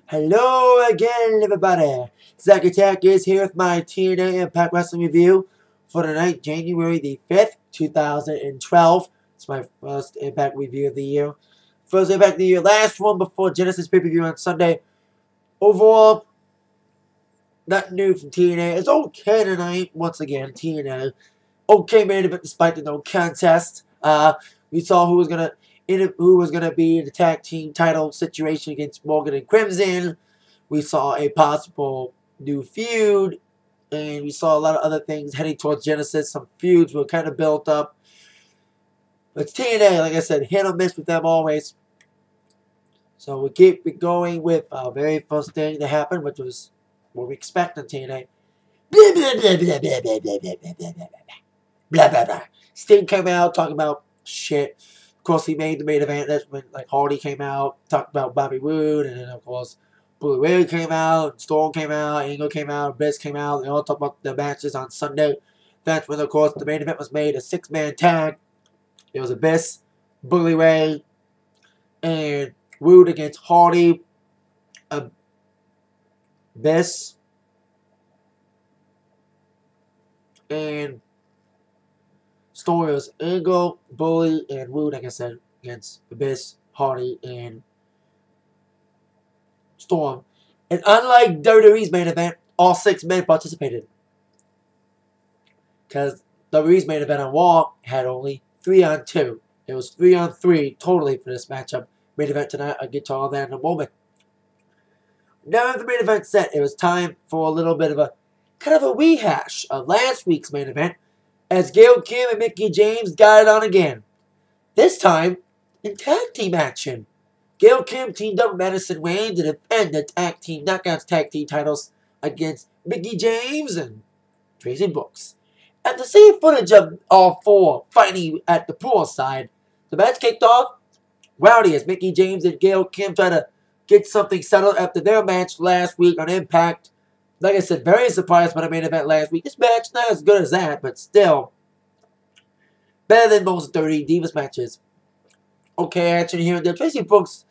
Hello again, everybody. Zach Attack is here with my TNA Impact Wrestling review for tonight, January the 5th, 2012. It's my first Impact review of the year. First Impact of the year, last one before Genesis pay-per-view on Sunday. Overall, nothing new from TNA. It's okay tonight, once again, TNA. Okay main event despite the no contest. We saw who was gonna be in the tag team title situation against Morgan and Crimson. We saw a possible new feud, and we saw a lot of other things heading towards Genesis. Some feuds were kind of built up. But TNA, like I said, hit or miss with them always. So we keep it going with our very first thing that happened, which was what we expect on TNA. Blah, blah, blah, blah, blah, blah, blah, blah, blah, blah, blah, blah, blah, blah. Sting came out talking about shit. Of course, he made the main event. That's when Hardy came out, talked about Bobby Roode, and then of course Bully Ray came out, Storm came out, Angle came out, Abyss came out. They all talked about the matches on Sunday. That's when, of course, the main event was made a 6-man tag. It was Abyss, Bully Ray, and Roode against Hardy. Abyss and Storm. Was Angle, Bully, and Roode, like I said, against Abyss, Hardy, and Storm. And unlike WWE's main event, all 6 men participated. Because WWE's main event on Raw had only 3-on-2. It was 3-on-3 totally for this matchup. Main event tonight, I'll get to all that in a moment. Now that the main event set, it was time for a little bit of a kind of a rehash of last week's main event, as Gail, Kim, and Mickie James got it on again. This time in tag team action. Gail Kim teamed up with Madison Rayne to defend the tag team Knockouts tag team titles against Mickie James and Tracy Brooks. At the same footage of all 4 fighting at the poolside, the match kicked off rowdy as Mickie James and Gail Kim tried to get something settled after their match last week on Impact. Like I said, very surprised by the main event last week. This match not as good as that, but still better than most 30 Divas matches. Okay action here and there. Tracy Brooks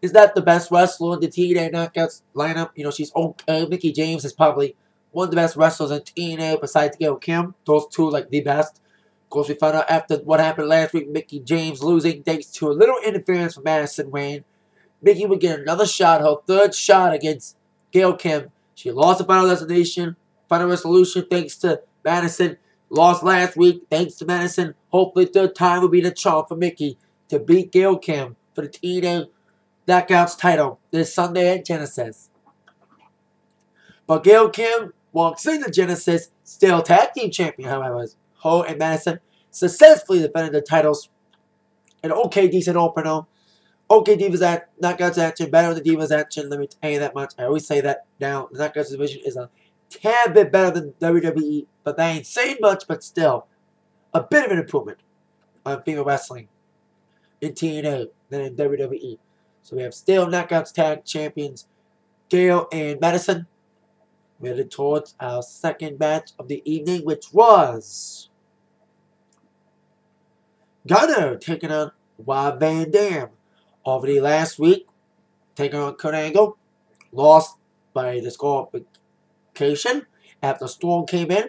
is not the best wrestler in the TNA Knockouts lineup. You know, she's okay. Mickie James is probably one of the best wrestlers in TNA besides Gail Kim. Those two, like, the best. Of course, we found out after what happened last week, Mickie James losing thanks to a little interference from Madison Rayne. Mickie would get another shot, her 3rd shot against Gail Kim. She lost the final destination, final resolution thanks to Madison. Lost last week thanks to Madison. Hopefully 3rd time will be the charm for Mickie to beat Gail Kim for the TNA Knockouts title this Sunday at Genesis. But Gail Kim walks into Genesis, still tag team champion, however. Ho and Madison successfully defended the titles. An okay, decent opener. Okay, Divas Knockouts action, better than Divas action, let me tell you that much. I always say that now. The Knockouts division is a tad bit better than WWE, but they ain't saying much, but still a bit of an improvement on female wrestling in TNA than in WWE. So we have still Knockouts tag champions Gail and Madison. We're headed towards our second match of the evening, which was Gunner taking on Rob Van Dam. Already last week, taking on Kurt Angle, lost by disqualification after Storm came in.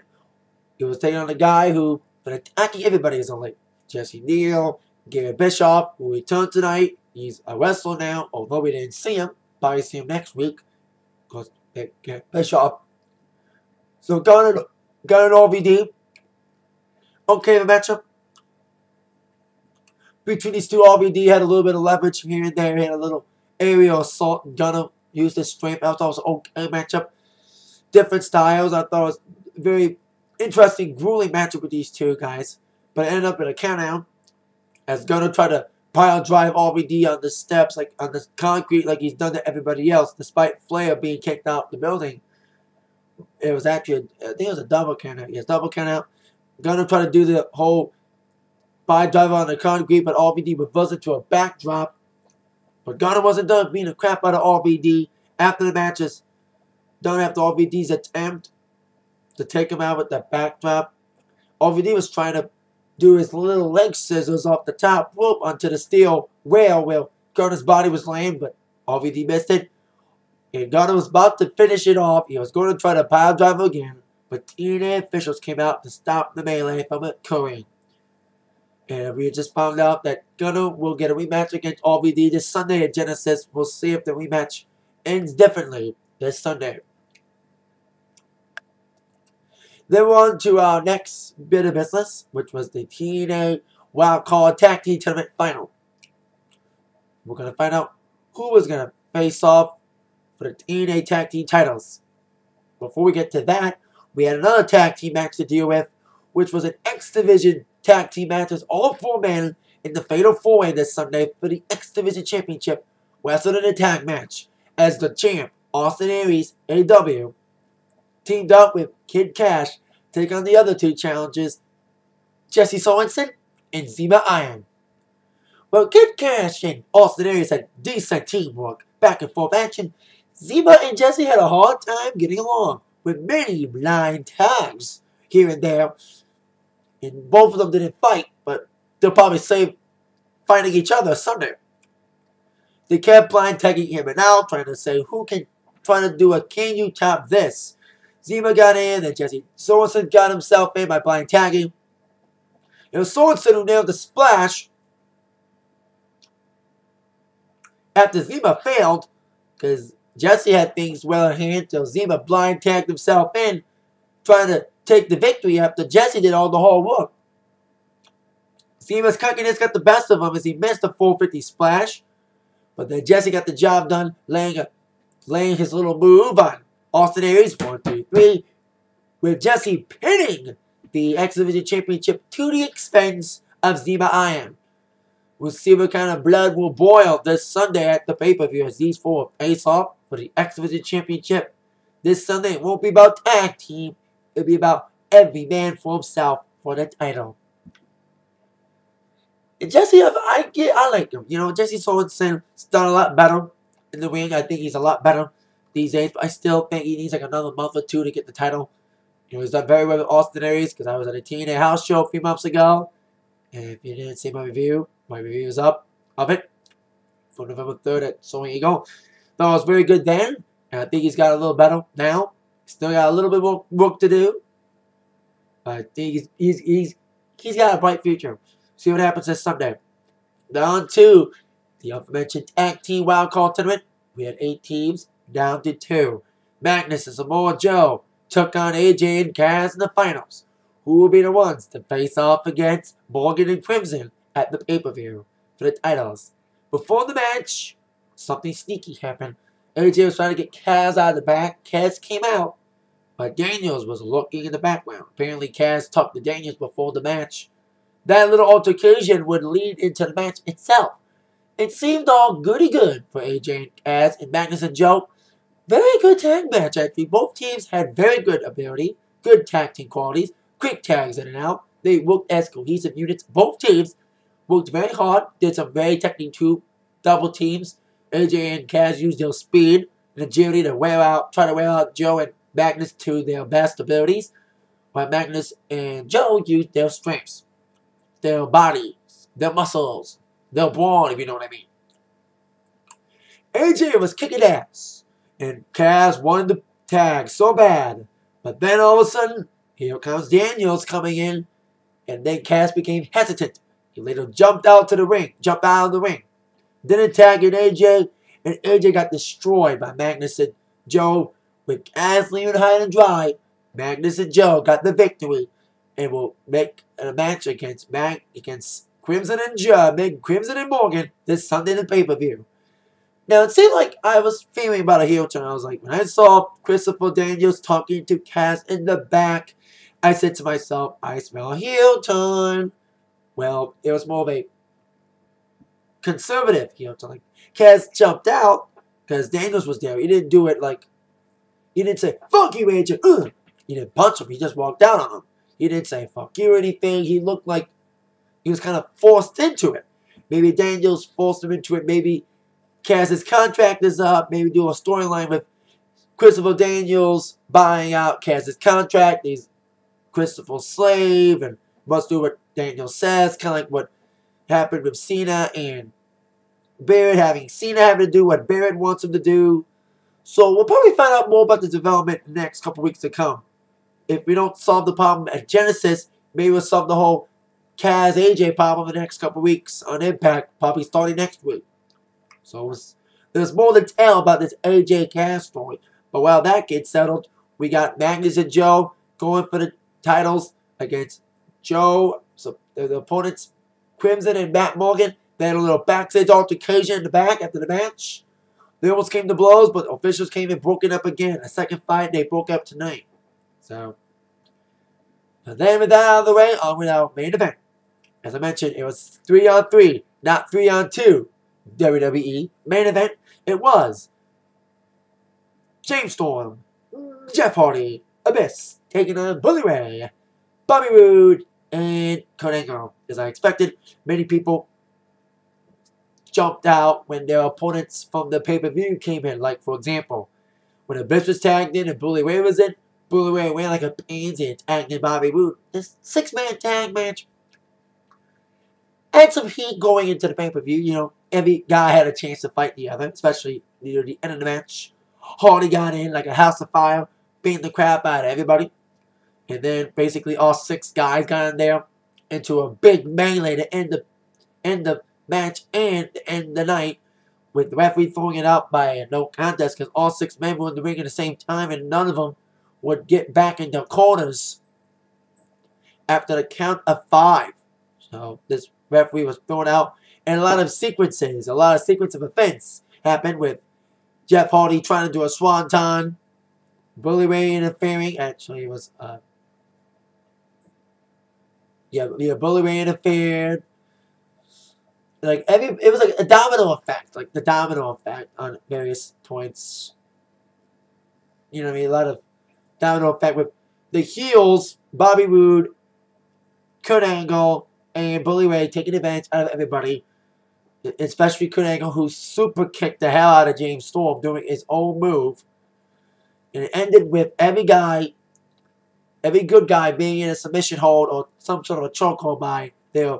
He was taking on a guy who been attacking everybody as of late. Jesse Neal, Gary Bischoff, who returned tonight. He's a wrestler now, although we didn't see him. Probably see him next week, because Gary Bischoff. So got an RVD. Okay, the matchup between these two. RVD had a little bit of leverage here and there. He had a little aerial assault, and Gunner used his strength. I thought it was an okay matchup. Different styles. I thought it was a very interesting, grueling matchup with these two guys. But it ended up in a countdown as Gunner tried to pile drive RVD on the steps, like on the concrete, like he's done to everybody else, despite Flair being kicked out the building. It was actually, I think it was a double count out. Yes, double count out. Gunner tried to do the whole driver on the concrete, but RVD reversed it to a backdrop. But Gunner wasn't done beating the crap out of RVD. After the match is done, after RVD's attempt to take him out with the backdrop, RVD was trying to do his little leg scissors off the top rope onto the steel rail where Gunner's body was laying, but RVD missed it. And Gunner was about to finish it off. He was going to try to pile drive again, but TNA officials came out to stop the melee from occurring. And we just found out that Gunner will get a rematch against RVD this Sunday at Genesis. We'll see if the rematch ends differently this Sunday. Then we're on to our next bit of business, which was the TNA Wildcard Tag Team Tournament Final. We're going to find out who was going to face off for the TNA Tag Team titles. Before we get to that, we had another tag team match to deal with, which was an X Division tag team match as all 4 men in the Fatal 4-Way this Sunday for the X Division Championship wrestled in a tag match as the champ, Austin Aries, AW, teamed up with Kid Cash to take on the other 2 challengers, Jesse Sorensen and Zima Iron. Well, Kid Cash and Austin Aries had decent teamwork, back and forth action. Zima and Jesse had a hard time getting along, with many blind tags here and there. And both of them didn't fight, but they'll probably save fighting each other Sunday. They kept blind tagging him and out, trying to say who can try to do a can you top this. Zima got in, and Jesse Sorensen got himself in by blind tagging. It was Sorensen who nailed the splash after Zima failed, because Jesse had things well in hand, so Zima blind tagged himself in, trying to take the victory after Jesse did all the hard work. Zima's cockiness got the best of him as he missed a 450 splash, but then Jesse got the job done, laying his little move on Austin Aries, 1, 2, 3, with Jesse pinning the X Division Championship to the expense of Zima Iron. We'll see what kind of blood will boil this Sunday at the pay-per-view as these 4 face off for the X Division Championship. This Sunday it won't be about tag team. It'll be about every man for himself for the title. And Jesse, I like him. You know, Jesse Sorensen's done a lot better in the ring. I think he's a lot better these days. But I still think he needs like another month or 2 to get the title. You know, he's done very well with Austin Aries because I was at a TNA house show a few months ago. And if you didn't see my review is up of it for November 3rd at San Diego. Thought it was very good then, and I think he's got a little better now. Still got a little bit more work to do, but I think he's got a bright future. See what happens this Sunday. Down to the aforementioned Tag Team Wildcard Tournament. We had 8 teams, down to 2. Magnus and Samoa Joe took on AJ and Kaz in the finals. Who will be the ones to face off against Morgan and Crimson at the pay-per-view for the titles? Before the match, something sneaky happened. AJ was trying to get Kaz out of the back. Kaz came out, but Daniels was looking in the background. Apparently, Kaz talked to Daniels before the match. That little altercation would lead into the match itself. It seemed all goody-good for AJ and Kaz and Magnus and Joe. Very good tag match, actually. Both teams had very good ability, good tag team qualities, quick tags in and out. They worked as cohesive units. Both teams worked very hard, did some very technical double teams. AJ and Kaz used their speed and agility to try to wear out Joe and Magnus to their best abilities, while Magnus and Joe used their strengths, their bodies, their muscles, their brawn, if you know what I mean. AJ was kicking ass, and Kaz wanted the tag so bad, but then all of a sudden, here comes Daniels coming in, and then Kaz became hesitant. He later jumped out of the ring. Didn't tag in AJ, and AJ got destroyed by Magnus and Joe. With Kaz leaving high and dry, Magnus and Joe got the victory, and will make a match against Crimson and Morgan this Sunday in the pay-per-view. Now, it seemed like I was feeling about a heel turn. I was like, when I saw Christopher Daniels talking to Kaz in the back, I said to myself, I smell a heel turn. Well, it was more of a conservative heel turn. Like, Kaz jumped out because Daniels was there. He didn't do it like, he didn't say, fuck you, Agent. He didn't punch him. He just walked out on him. He didn't say, fuck you or anything. He looked like he was kind of forced into it. Maybe Daniels forced him into it. Maybe Kaz's contract is up. Maybe do a storyline with Christopher Daniels buying out Kaz's contract. He's Christopher's slave and must do what Daniels says. Kind of like what happened with Cena and Barrett, having Cena having to do what Barrett wants him to do. So we'll probably find out more about the development in the next couple weeks to come. If we don't solve the problem at Genesis, maybe we'll solve the whole Kaz AJ problem in the next couple weeks on Impact, probably starting next week. So there's more to tell about this AJ Kaz story. But while that gets settled, we got Magnus and Joe going for the titles against Joe. So the opponents, Crimson and Matt Morgan, they had a little backstage altercation in the back after the match. They almost came to blows, but officials came and broke it up again. A second fight, they broke up tonight. So, and then with that out of the way, on with our main event. As I mentioned, it was 3-on-3, not 3-on-2. WWE main event. It was James Storm, Jeff Hardy, Abyss, taking on Bully Ray, Bobby Roode, and Kurt Angle. As I expected, many people jumped out when their opponents from the pay-per-view came in. Like, for example, when Abyss was tagged in and Bully Ray was in, Bully Ray ran like a pansy and tagged in Bobby Roode. This 6-man tag match had some heat going into the pay-per-view. You know, every guy had a chance to fight the other, especially near the end of the match. Hardy got in like a house of fire, beating the crap out of everybody. And then basically all 6 guys got in there into a big melee to end the match and end the night, with the referee throwing it out by a no contest because all 6 men were in the ring at the same time and none of them would get back in their corners after the count of 5. So this referee was thrown out, and a lot of sequence of events happened with Jeff Hardy trying to do a swanton, Bully Ray interfering. Actually, it was Bully Ray interfered. Like it was like a domino effect, like the domino effect on various points. You know what I mean? A lot of domino effect with the heels, Bobby Roode, Kurt Angle, and Bully Ray taking advantage out of everybody. Especially Kurt Angle, who super kicked the hell out of James Storm doing his own move. And it ended with every good guy being in a submission hold or some sort of a chokehold by their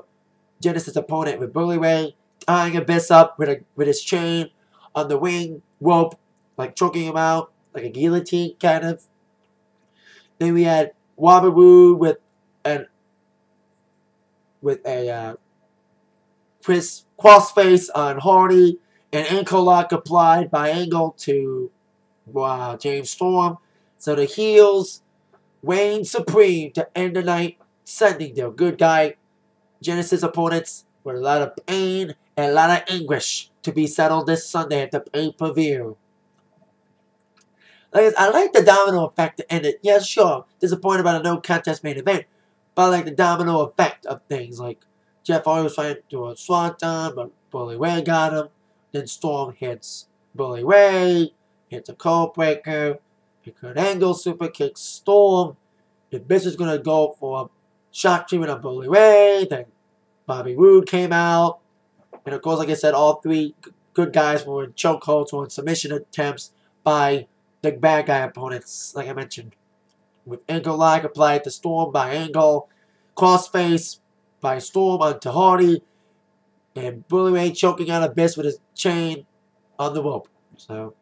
Genesis opponent, with Bully Ray tying Abyss up with his chain on the ring rope, like choking him out, like a guillotine kind of. Then we had Bobby Roode with a crossface on Hardy, an ankle lock applied by Angle to James Storm. So the heels reigned supreme to end the night, sending their good guy Genesis opponents with a lot of pain and a lot of anguish to be settled this Sunday at the pay-per-view. I like the domino effect to end it. Yeah, sure, disappointed about a no contest main event, but I like the domino effect of things. Like Jeff Hardy was trying to do a swanton, but Bully Ray got him. Then Storm hits Bully Ray, hits a cold breaker, and Kurt Angle super kicks Storm. The bitch is gonna go for a shock treatment on Bully Ray. Then Bobby Roode came out, and of course, like I said, all 3 good guys were in chokeholds or in submission attempts by the bad guy opponents, like I mentioned. With ankle lock applied to Storm by Angle, crossface by Storm onto Hardy, and Bully Ray choking out Abyss with his chain on the rope. So,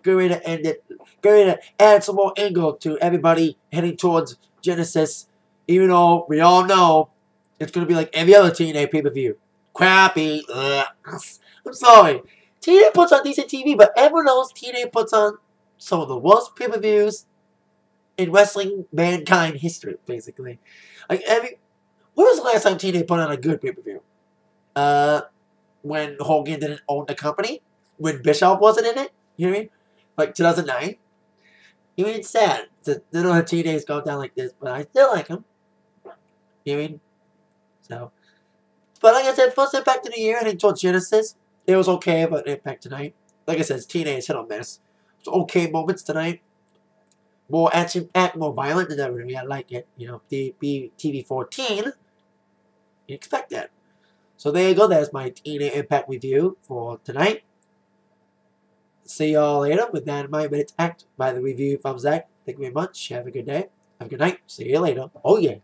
good way to end it. Good way to add some more angle to everybody heading towards Genesis, even though we all know it's going to be like every other TNA pay-per-view. Crappy. Ugh. I'm sorry. TNA puts on decent TV, but everyone knows TNA puts on some of the worst pay-per-views in wrestling mankind history, basically. Like when was the last time TNA put on a good pay-per-view? When Hogan didn't own the company? When Bischoff wasn't in it? You know what I mean? Like 2009? You mean, it's sad to know how TNA's gone down like this, but I still like them. You know what I mean? So, but like I said, first Impact of the year, heading towards Genesis. It was okay, but Impact tonight. Like I said, TNA is hit or miss. It's okay moments tonight. More action-packed, more violent than WWE. I like it. You know, TV14. You expect that. So there you go. That's my TNA Impact review for tonight. See y'all later with Dynamite Minute Act by the review from Zach. Thank you very much. Have a good day. Have a good night. See you later. Oh yeah.